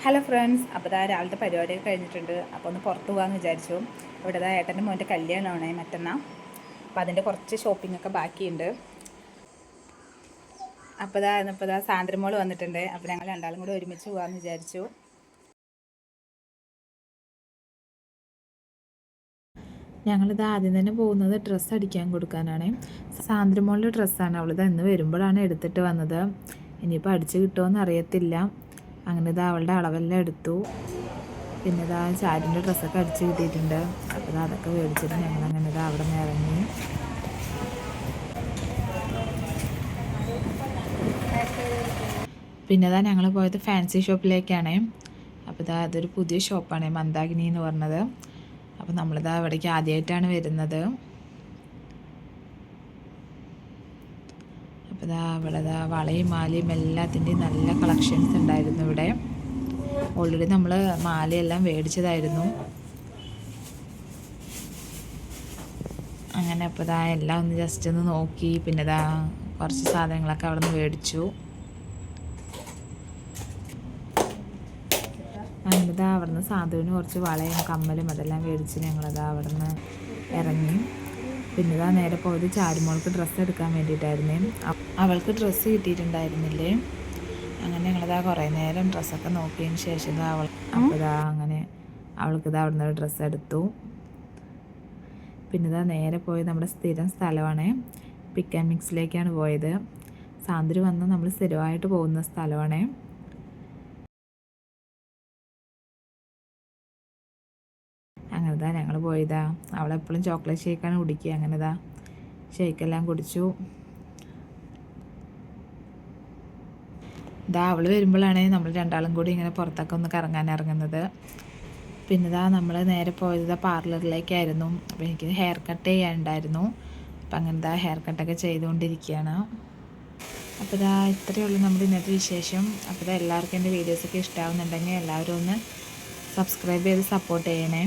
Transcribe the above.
Hello friends, അപ്പോൾ രാവിലത്തെ പരിപാടിയൊക്കെ കഴിഞ്ഞിട്ടുണ്ട്. അപ്പോൾ ഒന്ന് പുറത്ത് പോകാമെന്ന് വിചാരിച്ചു. ഇവിടെ ഏട്ടൻ്റെ മോൻ്റെ കല്യാണമാണ് മറ്റന്നാൾ. അപ്പോൾ അതിൻ്റെ കുറച്ച് ഷോപ്പിങ്ങൊക്കെ ബാക്കിയുണ്ട്. ഇപ്പോൾ സാന്ദ്രമോൾ വന്നിട്ടുണ്ട്. അപ്പോൾ ഞങ്ങൾ രണ്ടാളും കൂടെ ഒരുമിച്ച് പോകാമെന്ന് വിചാരിച്ചു. ഞങ്ങളിത് ആദ്യം തന്നെ പോകുന്നത് ഡ്രസ്സ് അടിക്കാൻ കൊടുക്കാനാണ്. സാന്ദ്രമോളുടെ ഡ്രസ്സാണ്. അവളിത് ഇന്ന് വരുമ്പോഴാണ് എടുത്തിട്ട് വന്നത്. ഇനിയിപ്പോൾ അടിച്ച് കിട്ടുമോയെന്ന് അറിയത്തില്ല. അങ്ങനെ അവളുടെ അളവെല്ലാം എടുത്തു. പിന്നെ ചാരിൻ്റെ ഡ്രസ്സൊക്കെ അടിച്ച് കിട്ടിയിട്ടുണ്ട്. അപ്പോൾ അതൊക്കെ മേടിച്ചിട്ട് ഞങ്ങളങ്ങനെ അവിടെ നിന്ന് ഇറങ്ങി. പിന്നെ ഞങ്ങൾ പോയത് ഫാൻസി ഷോപ്പിലേക്കാണ്. അപ്പോൾ അതൊരു പുതിയ ഷോപ്പാണ്, മന്ദാകിനി എന്ന് പറഞ്ഞത്. അപ്പോൾ അവിടേക്ക് ആദ്യമായിട്ടാണ് വരുന്നത്. അപ്പോൾ അവിടെ വളയും മാലയും എല്ലാത്തിൻ്റെയും നല്ല കളക്ഷൻസ് ഉണ്ടായിരുന്നു ഇവിടെ. ഓൾറെഡി നമ്മൾ മാലയെല്ലാം മേടിച്ചതായിരുന്നു. അങ്ങനെ അപ്പോൾ എല്ലാം ഒന്ന് ജസ്റ്റ് ഒന്ന് നോക്കി. പിന്നെ കുറച്ച് സാധനങ്ങളൊക്കെ അവിടെ നിന്ന് മേടിച്ചു. അങ്ങനെ അവിടെ നിന്ന് സാധുവിന് കുറച്ച് വളയും കമ്മലും അതെല്ലാം മേടിച്ച് ഞങ്ങളവിടെ നിന്ന് ഇറങ്ങി. പിന്നെ നേരെ പോയത് ചാരുമോൾക്ക് ഡ്രസ്സ് എടുക്കാൻ വേണ്ടിയിട്ടായിരുന്നേ. അവൾക്ക് ഡ്രസ്സ് കിട്ടിയിട്ടുണ്ടായിരുന്നില്ലേ. അങ്ങനെ ഞങ്ങളിതാ കുറേ നേരം ഡ്രസ്സൊക്കെ നോക്കിയതിന് ശേഷം അപ്പോൾ അങ്ങനെ അവൾക്ക് അവിടെ നിന്ന് ഡ്രസ്സ് എടുത്തു. പിന്നെ നേരെ പോയത് നമ്മുടെ സ്ഥിരം സ്ഥലമാണ്, പിക്ക് ആൻഡ് മിക്സിലേക്കാണ് പോയത്. സാന്ദ്ര വന്ന് നമ്മൾ സ്ഥിരമായിട്ട് പോകുന്ന സ്ഥലമാണ്. അങ്ങനെ ഞങ്ങൾ പോയതാ. അവളെപ്പോഴും ചോക്ലേറ്റ് ഷേക്കാണ് കുടിക്കുക. അങ്ങനെ ഷേക്കെല്ലാം കുടിച്ചു. അവൾ വരുമ്പോഴാണ് നമ്മൾ രണ്ടാളും കൂടി ഇങ്ങനെ പുറത്തൊക്കെ ഒന്ന് കറങ്ങാൻ ഇറങ്ങുന്നത്. പിന്നെ നമ്മൾ നേരെ പോയത് പാർലറിലേക്കായിരുന്നു. അപ്പോൾ എനിക്ക് ഹെയർ കട്ട് ചെയ്യാനുണ്ടായിരുന്നു. അപ്പം അങ്ങനെ ഹെയർ കട്ടൊക്കെ ചെയ്തുകൊണ്ടിരിക്കുകയാണ്. അപ്പോൾ ഇത്രയേ ഉള്ളൂ നമ്മുടെ ഇന്നത്തെ വിശേഷം. അപ്പോൾ എല്ലാവർക്കും എൻ്റെ വീഡിയോസൊക്കെ ഇഷ്ടമാവുന്നുണ്ടെങ്കിൽ എല്ലാവരും ഒന്ന് സബ്സ്ക്രൈബ് ചെയ്ത് സപ്പോർട്ട് ചെയ്യണേ.